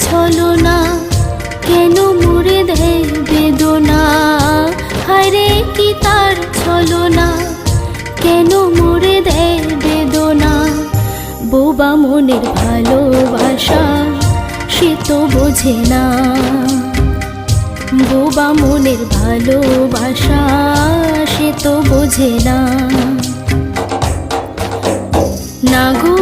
ছলনা, কেন মুড়ে দেয় বেদনা। হায়রে কি তার ছলনা, কেন মুড়ে দেয় বেদনা। বোবা মনের ভালোবাসা সে তো বোঝে না, বোবা মনের ভালোবাসা সে তো বোঝে না। না গো